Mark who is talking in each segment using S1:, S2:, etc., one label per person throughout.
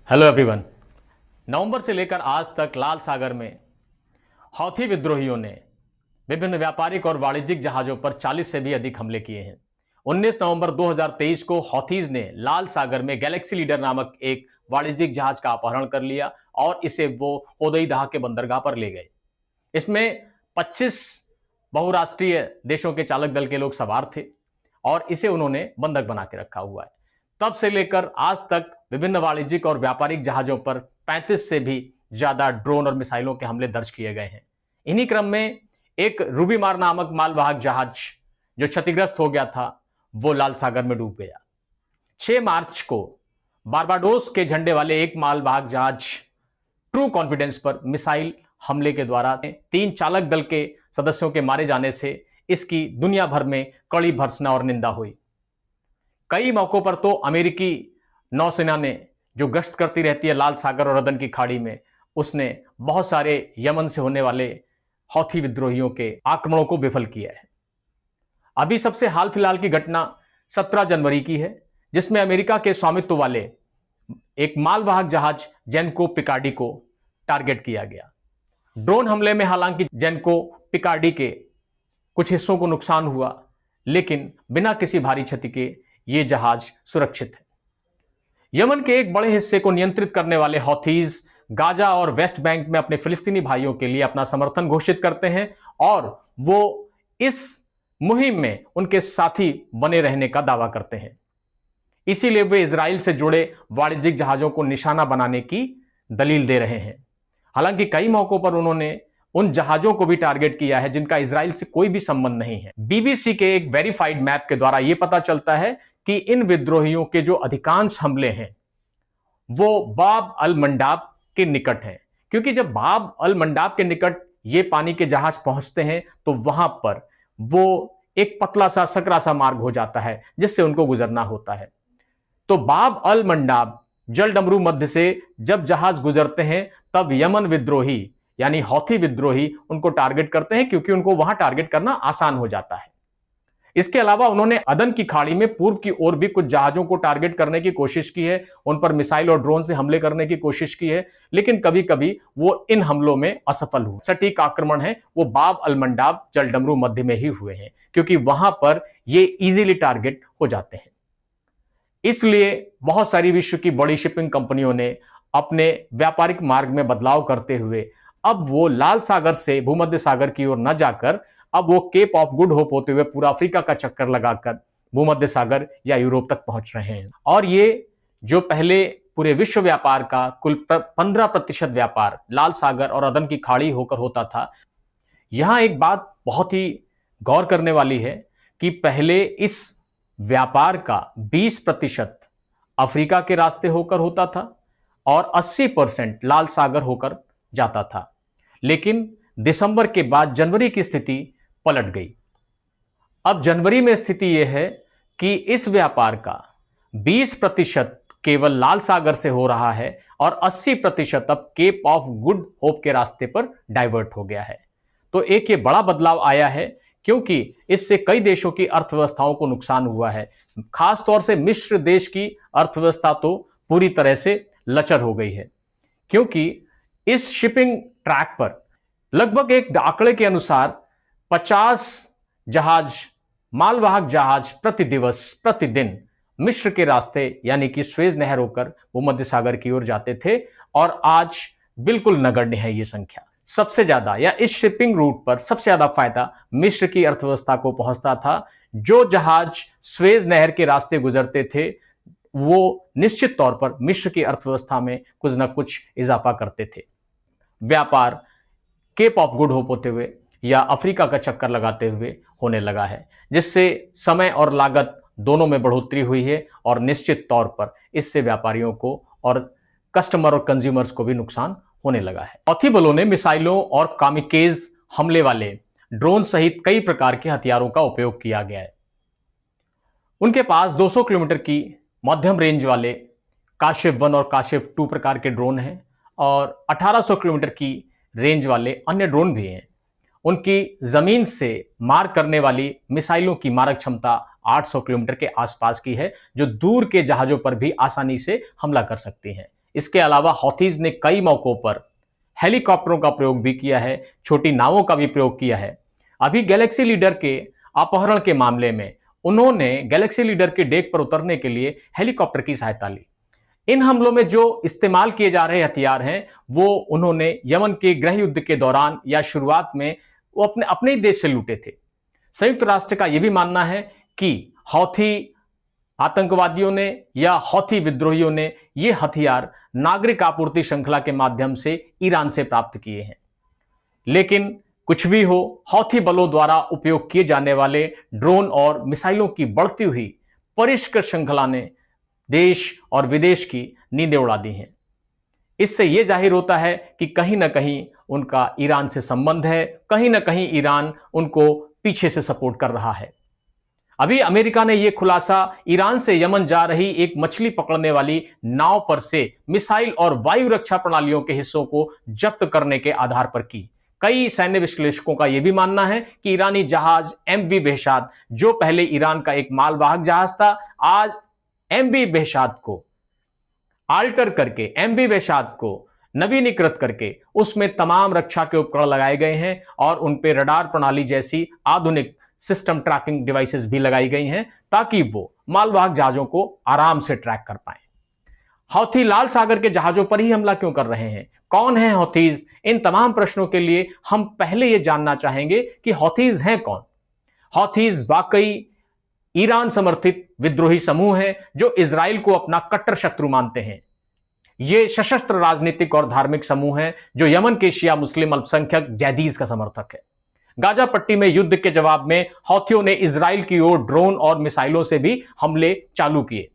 S1: Hello everyone. नवंबर से लेकर आज तक लाल सागर में हौथी विद्रोहियों ने विभिन्न व्यापारिक और वाणिज्यिक जहाजों पर 40 से भी अधिक हमले किए हैं। 19 नवंबर 2023 को हौथीज ने लाल सागर में गैलेक्सी लीडर नामक एक वाणिज्यिक जहाज का अपहरण कर लिया और इसे वो होदईदाह के बंदरगाह पर ले गए। इसमें 25 बहुराष्ट्रीय देशों के चालक दल के लोग सवार थे और इसे उन्होंने बंधक बना के रखा हुआ है। तब से लेकर आज तक विभिन्न वाणिज्यिक और व्यापारिक जहाजों पर 35 से भी ज्यादा ड्रोन और मिसाइलों के हमले दर्ज किए गए हैं। इन्हीं क्रम में एक रूबीमार नामक मालवाहक जहाज जो क्षतिग्रस्त हो गया था वो लाल सागर में डूब गया। 6 मार्च को बारबाडोस के झंडे वाले एक मालवाहक जहाज ट्रू कॉन्फिडेंस पर मिसाइल हमले के द्वारा 3 चालक दल के सदस्यों के मारे जाने से इसकी दुनिया भर में कड़ी भर्त्सना और निंदा हुई। कई मौकों पर तो अमेरिकी नौसेना ने जो गश्त करती रहती है लाल सागर और अदन की खाड़ी में, उसने बहुत सारे यमन से होने वाले हौथी विद्रोहियों के आक्रमणों को विफल किया है। अभी सबसे हाल फिलहाल की घटना 17 जनवरी की है, जिसमें अमेरिका के स्वामित्व वाले एक मालवाहक जहाज जेनको पिकार्डी को टारगेट किया गया। ड्रोन हमले में हालांकि जेनको पिकार्डी के कुछ हिस्सों को नुकसान हुआ, लेकिन बिना किसी भारी क्षति के यह जहाज सुरक्षित है। यमन के एक बड़े हिस्से को नियंत्रित करने वाले हौथीज गाजा और वेस्ट बैंक में अपने फिलिस्तीनी भाइयों के लिए अपना समर्थन घोषित करते हैं और वो इस मुहिम में उनके साथी बने रहने का दावा करते हैं। इसीलिए वे इजराइल से जुड़े वाणिज्यिक जहाजों को निशाना बनाने की दलील दे रहे हैं। हालांकि कई मौकों पर उन्होंने उन जहाजों को भी टारगेट किया है जिनका इजराइल से कोई भी संबंध नहीं है। बीबीसी के एक वेरीफाइड मैप के द्वारा यह पता चलता है कि इन विद्रोहियों के जो अधिकांश हमले हैं वो बाब अल मंडाब के निकट हैं, क्योंकि जब बाब अल मंडाब के निकट ये पानी के जहाज पहुंचते हैं तो वहां पर वो एक पतला सा सकरा सा मार्ग हो जाता है जिससे उनको गुजरना होता है। तो बाब अल मंडाब जलडमरू मध्य से जब जहाज गुजरते हैं तब यमन विद्रोही यानी हौथी विद्रोही उनको टारगेट करते हैं, क्योंकि उनको वहां टारगेट करना आसान हो जाता है। इसके अलावा उन्होंने अदन की खाड़ी में पूर्व की ओर भी कुछ जहाजों को टारगेट करने की कोशिश की है, उन पर मिसाइल और ड्रोन से हमले करने की कोशिश की है, लेकिन कभी कभी वो इन हमलों में असफल हुए। सटीक आक्रमण है वो बाब अल मंडाब जलडमरू मध्य में ही हुए हैं, क्योंकि वहां पर ये इजीली टारगेट हो जाते हैं। इसलिए बहुत सारी विश्व की बड़ी शिपिंग कंपनियों ने अपने व्यापारिक मार्ग में बदलाव करते हुए अब वो लाल सागर से भूमध्य सागर की ओर न जाकर अब वो केप ऑफ गुड होप होते हुए पूरा अफ्रीका का चक्कर लगाकर भूमध्य सागर या यूरोप तक पहुंच रहे हैं। और ये जो पहले पूरे विश्व व्यापार का कुल 15% व्यापार लाल सागर और अदन की खाड़ी होकर होता था। यहां एक बात बहुत ही गौर करने वाली है कि पहले इस व्यापार का 20% अफ्रीका के रास्ते होकर होता था और 80% लाल सागर होकर जाता था, लेकिन दिसंबर के बाद जनवरी की स्थिति पलट गई। अब जनवरी में स्थिति यह है कि इस व्यापार का 20% केवल लाल सागर से हो रहा है और 80% अब केप ऑफ गुड होप के रास्ते पर डाइवर्ट हो गया है। तो एक ये बड़ा बदलाव आया है, क्योंकि इससे कई देशों की अर्थव्यवस्थाओं को नुकसान हुआ है। खासतौर से मिस्र देश की अर्थव्यवस्था तो पूरी तरह से लचर हो गई है, क्योंकि इस शिपिंग ट्रैक पर लगभग एक आंकड़े के अनुसार 50 जहाज मालवाहक जहाज प्रति दिवस प्रतिदिन मिस्र के रास्ते यानी कि स्वेज नहर होकर भूमध्य सागर की ओर जाते थे, और आज बिल्कुल नगण्य है ये संख्या। सबसे ज्यादा या इस शिपिंग रूट पर सबसे ज्यादा फायदा मिस्र की अर्थव्यवस्था को पहुंचता था। जो जहाज स्वेज नहर के रास्ते गुजरते थे वो निश्चित तौर पर मिस्र की अर्थव्यवस्था में कुछ न कुछ इजाफा करते थे। व्यापार केप ऑफ गुड होप होते हुए या अफ्रीका का चक्कर लगाते हुए होने लगा है, जिससे समय और लागत दोनों में बढ़ोतरी हुई है और निश्चित तौर पर इससे व्यापारियों को और कस्टमर और कंज्यूमर्स को भी नुकसान होने लगा है। हौथी बलों ने मिसाइलों और कामिकेज हमले वाले ड्रोन सहित कई प्रकार के हथियारों का उपयोग किया गया है। उनके पास 200 किलोमीटर की मध्यम रेंज वाले काशिफ 1 और काशिफ 2 प्रकार के ड्रोन हैं और 1800 किलोमीटर की रेंज वाले अन्य ड्रोन भी हैं। उनकी जमीन से मार करने वाली मिसाइलों की मारक क्षमता 800 किलोमीटर के आसपास की है, जो दूर के जहाजों पर भी आसानी से हमला कर सकती हैं। इसके अलावा हौथीज ने कई मौकों पर हेलीकॉप्टरों का प्रयोग भी किया है, छोटी नावों का भी प्रयोग किया है। अभी गैलेक्सी लीडर के अपहरण के मामले में उन्होंने गैलेक्सी लीडर के डेक पर उतरने के लिए हेलीकॉप्टर की सहायता ली। इन हमलों में जो इस्तेमाल किए जा रहे हथियार हैं वो उन्होंने यमन के गृह युद्ध के दौरान या शुरुआत में वो अपने अपने ही देश से लूटे थे। संयुक्त राष्ट्र का यह भी मानना है कि हौथी आतंकवादियों ने या हौथी विद्रोहियों ने ये हथियार नागरिक आपूर्ति श्रृंखला के माध्यम से ईरान से प्राप्त किए हैं। लेकिन कुछ भी हो, हौथी बलों द्वारा उपयोग किए जाने वाले ड्रोन और मिसाइलों की बढ़ती हुई परिष्कृत श्रृंखला ने देश और विदेश की नींदें उड़ा दी हैं। इससे यह जाहिर होता है कि कहीं ना कहीं उनका ईरान से संबंध है, कहीं ना कहीं ईरान उनको पीछे से सपोर्ट कर रहा है। अभी अमेरिका ने यह खुलासा ईरान से यमन जा रही एक मछली पकड़ने वाली नाव पर से मिसाइल और वायु रक्षा प्रणालियों के हिस्सों को जब्त करने के आधार पर की। कई सैन्य विश्लेषकों का यह भी मानना है कि ईरानी जहाज एमवी बेहशाद, जो पहले ईरान का एक मालवाहक जहाज था, आज एमवी बेहशाद को आल्टर करके, एमवी बेहशाद को नवीनीकृत करके उसमें तमाम रक्षा के उपकरण लगाए गए हैं और उन पे रडार प्रणाली जैसी आधुनिक सिस्टम ट्रैकिंग डिवाइसेस भी लगाई गई हैं ताकि वो मालवाहक जहाजों को आराम से ट्रैक कर पाए। हौथी लाल सागर के जहाजों पर ही हमला क्यों कर रहे हैं? कौन है हौथीज? इन तमाम प्रश्नों के लिए हम पहले यह जानना चाहेंगे कि हौथीज हैं कौन। हौथीज वाकई ईरान समर्थित विद्रोही समूह है जो इजराइल को अपना कट्टर शत्रु मानते हैं। यह सशस्त्र राजनीतिक और धार्मिक समूह है जो यमन के शिया मुस्लिम अल्पसंख्यक जैदीज का समर्थक है। गाजा पट्टी में युद्ध के जवाब में हौथियों ने इजराइल की ओर ड्रोन और मिसाइलों से भी हमले चालू किए।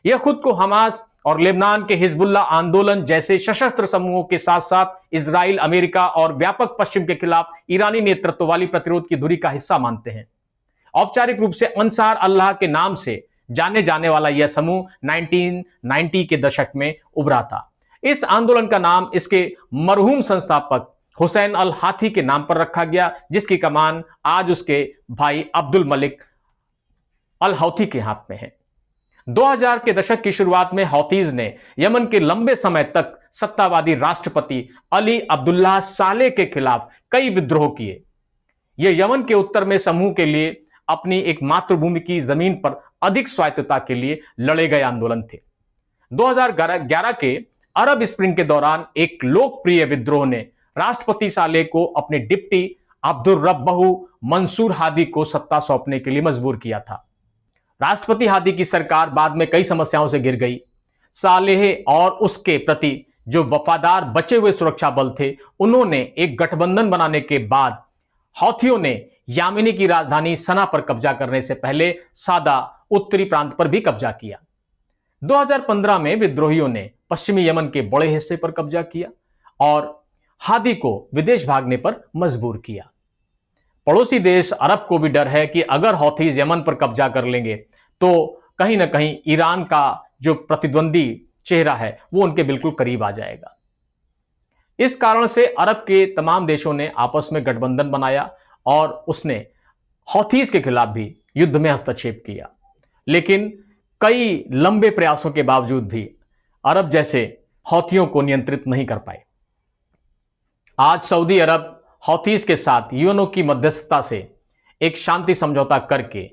S1: यह खुद को हमास और लेबनान के हिजबुल्लाह आंदोलन जैसे सशस्त्र समूहों के साथ साथ इजराइल, अमेरिका और व्यापक पश्चिम के खिलाफ ईरानी नेतृत्व वाली प्रतिरोध की धुरी का हिस्सा मानते हैं। औपचारिक रूप से अंसार अल्लाह के नाम से जाने जाने वाला यह समूह 1990 के दशक में उभरा था। इस आंदोलन का नाम इसके मरहूम संस्थापक हुसैन अल हाथी के नाम पर रखा गया, जिसकी कमान आज उसके भाई अब्दुल मलिक अल हौथी के हाथ में है। 2000 के दशक की शुरुआत में हौथीज ने यमन के लंबे समय तक सत्तावादी राष्ट्रपति अली अब्दुल्लाह सालेह के खिलाफ कई विद्रोह किए। यह यमन के उत्तर में समूह के लिए अपनी एक मातृभूमि की जमीन पर अधिक स्वायत्तता के लिए लड़े गए आंदोलन थे। 2011 के अरब स्प्रिंग के दौरान एक लोकप्रिय विद्रोह ने राष्ट्रपति सालेह को अपने डिप्टी अब्दुल रब्बहू मंसूर हादी को सत्ता सौंपने के लिए मजबूर किया था। राष्ट्रपति हादी की सरकार बाद में कई समस्याओं से घिर गई। सालेह और उसके प्रति जो वफादार बचे हुए सुरक्षा बल थे, उन्होंने एक गठबंधन बनाने के बाद हौथियों ने यामिनी की राजधानी सना पर कब्जा करने से पहले सादा उत्तरी प्रांत पर भी कब्जा किया। 2015 में विद्रोहियों ने पश्चिमी यमन के बड़े हिस्से पर कब्जा किया और हादी को विदेश भागने पर मजबूर किया। पड़ोसी देश अरब को भी डर है कि अगर हौथीज यमन पर कब्जा कर लेंगे तो कहीं ना कहीं ईरान का जो प्रतिद्वंदी चेहरा है वो उनके बिल्कुल करीब आ जाएगा। इस कारण से अरब के तमाम देशों ने आपस में गठबंधन बनाया और उसने हौथीज के खिलाफ भी युद्ध में हस्तक्षेप किया। लेकिन कई लंबे प्रयासों के बावजूद भी अरब जैसे हौथियों को नियंत्रित नहीं कर पाए। आज सऊदी अरब हौथीज के साथ यूएनओ की मध्यस्थता से एक शांति समझौता करके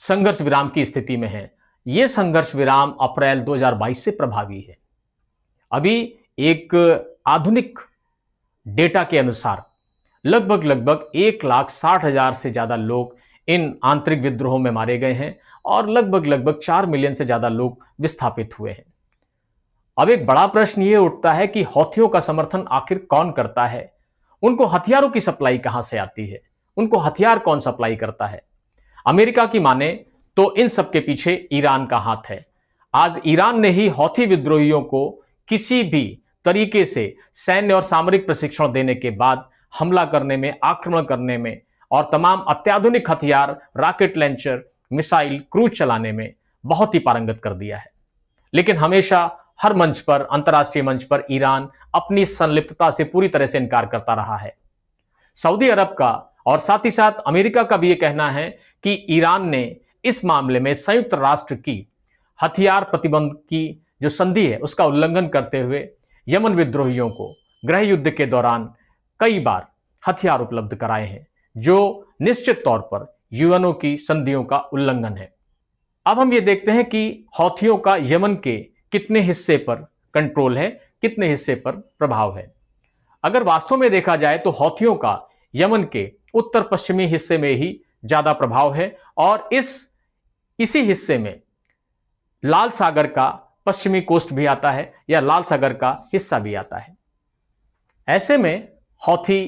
S1: संघर्ष विराम की स्थिति में है। यह संघर्ष विराम अप्रैल 2022 से प्रभावी है। अभी एक आधुनिक डेटा के अनुसार लगभग 1,60,000 से ज्यादा लोग इन आंतरिक विद्रोहों में मारे गए हैं और लगभग 4 मिलियन से ज्यादा लोग विस्थापित हुए हैं। अब एक बड़ा प्रश्न यह उठता है कि हौथियों का समर्थन आखिर कौन करता है? उनको हथियारों की सप्लाई कहां से आती है? उनको हथियार कौन सप्लाई करता है? अमेरिका की माने तो इन सब के पीछे ईरान का हाथ है। आज ईरान ने ही हौथी विद्रोहियों को किसी भी तरीके से सैन्य और सामरिक प्रशिक्षण देने के बाद हमला करने में, आक्रमण करने में और तमाम अत्याधुनिक हथियार, रॉकेट लॉन्चर, मिसाइल, क्रूज चलाने में बहुत ही पारंगत कर दिया है। लेकिन हमेशा हर मंच पर, अंतर्राष्ट्रीय मंच पर ईरान अपनी संलिप्तता से पूरी तरह से इनकार करता रहा है। सऊदी अरब का और साथ ही साथ अमेरिका का भी यह कहना है कि ईरान ने इस मामले में संयुक्त राष्ट्र की हथियार प्रतिबंध की जो संधि है उसका उल्लंघन करते हुए यमन विद्रोहियों को गृह युद्ध के दौरान कई बार हथियार उपलब्ध कराए हैं, जो निश्चित तौर पर यूएनओ की संधियों का उल्लंघन है। अब हम ये देखते हैं कि हौथियों का यमन के कितने हिस्से पर कंट्रोल है, कितने हिस्से पर प्रभाव है। अगर वास्तव में देखा जाए तो हौथियों का यमन के उत्तर पश्चिमी हिस्से में ही ज्यादा प्रभाव है और इसी हिस्से में लाल सागर का पश्चिमी कोस्ट भी आता है या लाल सागर का हिस्सा भी आता है। ऐसे में हौथी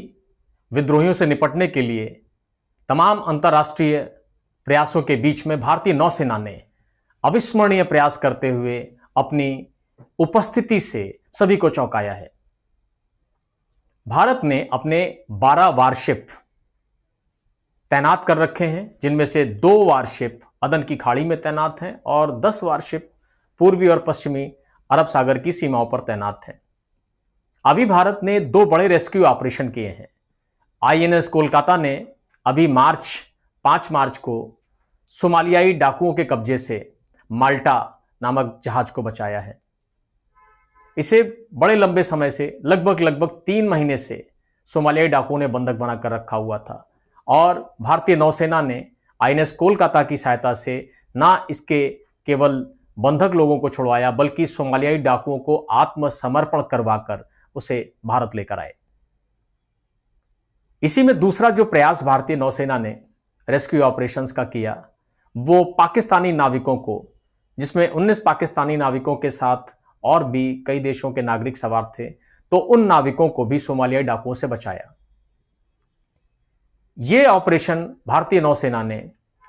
S1: विद्रोहियों से निपटने के लिए तमाम अंतर्राष्ट्रीय प्रयासों के बीच में भारतीय नौसेना ने अविस्मरणीय प्रयास करते हुए अपनी उपस्थिति से सभी को चौंकाया है। भारत ने अपने 12 वारशिप तैनात कर रखे हैं, जिनमें से 2 वारशिप अदन की खाड़ी में तैनात हैं और 10 वारशिप पूर्वी और पश्चिमी अरब सागर की सीमाओं पर तैनात हैं। अभी भारत ने 2 बड़े रेस्क्यू ऑपरेशन किए हैं। आईएनएस कोलकाता ने अभी 5 मार्च को सोमालियाई डाकुओं के कब्जे से माल्टा नामक जहाज को बचाया है। इसे बड़े लंबे समय से लगभग 3 महीने से सोमालियाई डाकुओं ने बंधक बनाकर रखा हुआ था और भारतीय नौसेना ने आईएनएस कोलकाता की सहायता से ना इसके केवल बंधक लोगों को छुड़वाया बल्कि सोमालियाई डाकुओं को आत्मसमर्पण करवाकर उसे भारत लेकर आए। इसी में दूसरा जो प्रयास भारतीय नौसेना ने रेस्क्यू ऑपरेशंस का किया वो पाकिस्तानी नाविकों को, जिसमें 19 पाकिस्तानी नाविकों के साथ और भी कई देशों के नागरिक सवार थे, तो उन नाविकों को भी सोमालियाई डाकुओं से बचाया। यह ऑपरेशन भारतीय नौसेना ने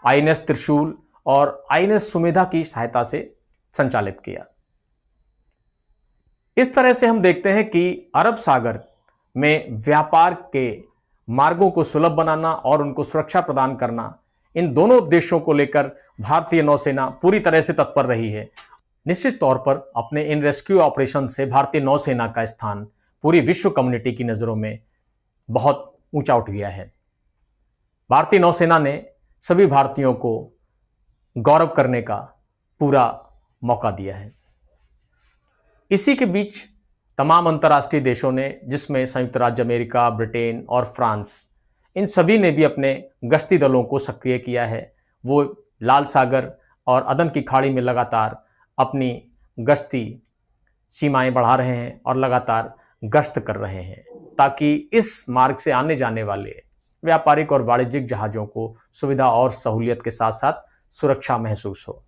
S1: आईएनएस त्रिशूल और आईएनएस सुमेधा की सहायता से संचालित किया। इस तरह से हम देखते हैं कि अरब सागर में व्यापार के मार्गों को सुलभ बनाना और उनको सुरक्षा प्रदान करना, इन दोनों उद्देश्यों को लेकर भारतीय नौसेना पूरी तरह से तत्पर रही है। निश्चित तौर पर अपने इन रेस्क्यू ऑपरेशन से भारतीय नौसेना का स्थान पूरी विश्व कम्युनिटी की नजरों में बहुत ऊंचा उठ गया है। भारतीय नौसेना ने सभी भारतीयों को गौरव करने का पूरा मौका दिया है। इसी के बीच तमाम अंतर्राष्ट्रीय देशों ने, जिसमें संयुक्त राज्य अमेरिका, ब्रिटेन और फ्रांस, इन सभी ने भी अपने गश्ती दलों को सक्रिय किया है। वो लाल सागर और अदन की खाड़ी में लगातार अपनी गश्ती सीमाएं बढ़ा रहे हैं और लगातार गश्त कर रहे हैं ताकि इस मार्ग से आने जाने वाले व्यापारिक और वाणिज्यिक जहाजों को सुविधा और सहूलियत के साथ साथ सुरक्षा महसूस हो।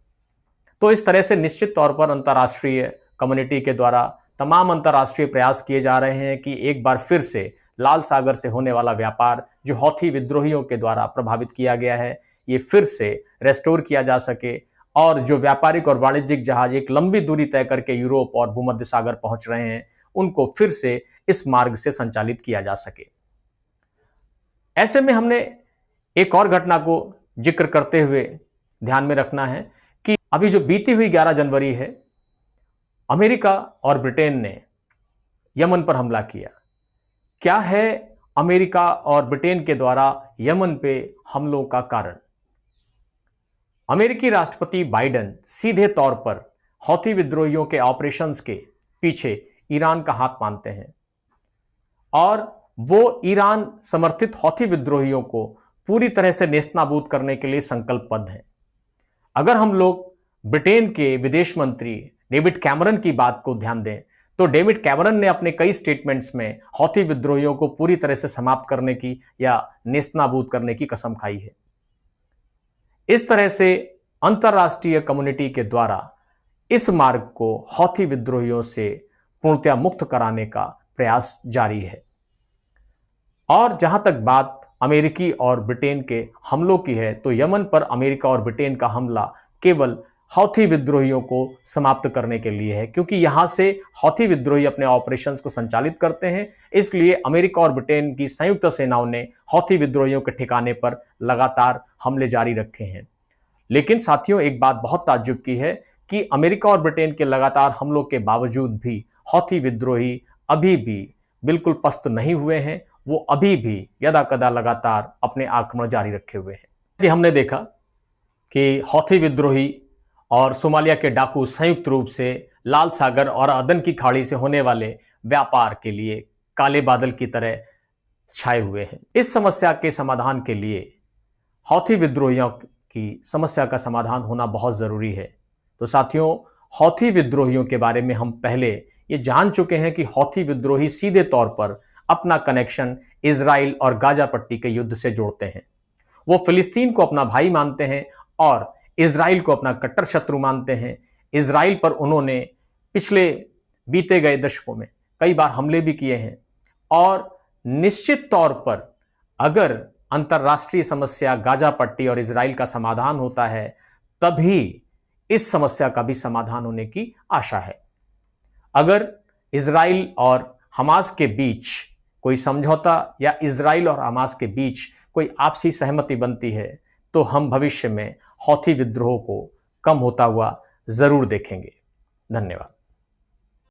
S1: तो इस तरह से निश्चित तौर पर अंतर्राष्ट्रीय कम्युनिटी के द्वारा तमाम अंतर्राष्ट्रीय प्रयास किए जा रहे हैं कि एक बार फिर से लाल सागर से होने वाला व्यापार जो हौथी विद्रोहियों के द्वारा प्रभावित किया गया है, ये फिर से रेस्टोर किया जा सके और जो व्यापारिक और वाणिज्यिक जहाज एक लंबी दूरी तय करके यूरोप और भूमध्य सागर पहुंच रहे हैं, उनको फिर से इस मार्ग से संचालित किया जा सके। ऐसे में हमने एक और घटना को जिक्र करते हुए ध्यान में रखना है कि अभी जो बीती हुई 11 जनवरी है, अमेरिका और ब्रिटेन ने यमन पर हमला किया। क्या है अमेरिका और ब्रिटेन के द्वारा यमन पे हमलों का कारण? अमेरिकी राष्ट्रपति बाइडेन सीधे तौर पर हौथी विद्रोहियों के ऑपरेशंस के पीछे ईरान का हाथ मानते हैं और वो ईरान समर्थित हौथी विद्रोहियों को पूरी तरह से नेस्तनाबूद करने के लिए संकल्पबद्ध हैं। अगर हम लोग ब्रिटेन के विदेश मंत्री डेविड कैमरन की बात को ध्यान दें तो डेविड कैमरन ने अपने कई स्टेटमेंट्स में हौथी विद्रोहियों को पूरी तरह से समाप्त करने की या नेस्तनाबूद करने की कसम खाई है। इस तरह से अंतर्राष्ट्रीय कम्युनिटी के द्वारा इस मार्ग को हौथी विद्रोहियों से पूर्णतया मुक्त कराने का प्रयास जारी है। और जहां तक बात अमेरिकी और ब्रिटेन के हमलों की है तो यमन पर अमेरिका और ब्रिटेन का हमला केवल हौथी विद्रोहियों को समाप्त करने के लिए है, क्योंकि यहां से हौथी विद्रोही अपने ऑपरेशंस को संचालित करते हैं। इसलिए अमेरिका और ब्रिटेन की संयुक्त सेनाओं ने हौथी विद्रोहियों के ठिकाने पर लगातार हमले जारी रखे हैं। लेकिन साथियों, एक बात बहुत ताज्जुब की है कि अमेरिका और ब्रिटेन के लगातार हमलों के बावजूद भी हौथी विद्रोही अभी भी बिल्कुल पस्त नहीं हुए हैं। वो अभी भी यदाकदा लगातार अपने आक्रमण जारी रखे हुए हैं। हमने देखा कि हौथी विद्रोही और सोमालिया के डाकू संयुक्त रूप से लाल सागर और अदन की खाड़ी से होने वाले व्यापार के लिए काले बादल की तरह छाए हुए हैं। इस समस्या के समाधान के लिए हौथी विद्रोहियों की समस्या का समाधान होना बहुत जरूरी है। तो साथियों, हौथी विद्रोहियों के बारे में हम पहले ये जान चुके हैं कि हौथी विद्रोही सीधे तौर पर अपना कनेक्शन इजराइल और गाजा पट्टी के युद्ध से जोड़ते हैं। वो फिलिस्तीन को अपना भाई मानते हैं और इजराइल को अपना कट्टर शत्रु मानते हैं। इजराइल पर उन्होंने पिछले बीते गए दशकों में कई बार हमले भी किए हैं और निश्चित तौर पर अगर अंतरराष्ट्रीय समस्या गाजा पट्टी और इजराइल का समाधान होता है, तभी इस समस्या का भी समाधान होने की आशा है। अगर इजराइल और हमास के बीच कोई समझौता या इजराइल और हमास के बीच कोई आपसी सहमति बनती है, तो हम भविष्य में हौथी विद्रोह को कम होता हुआ जरूर देखेंगे। धन्यवाद।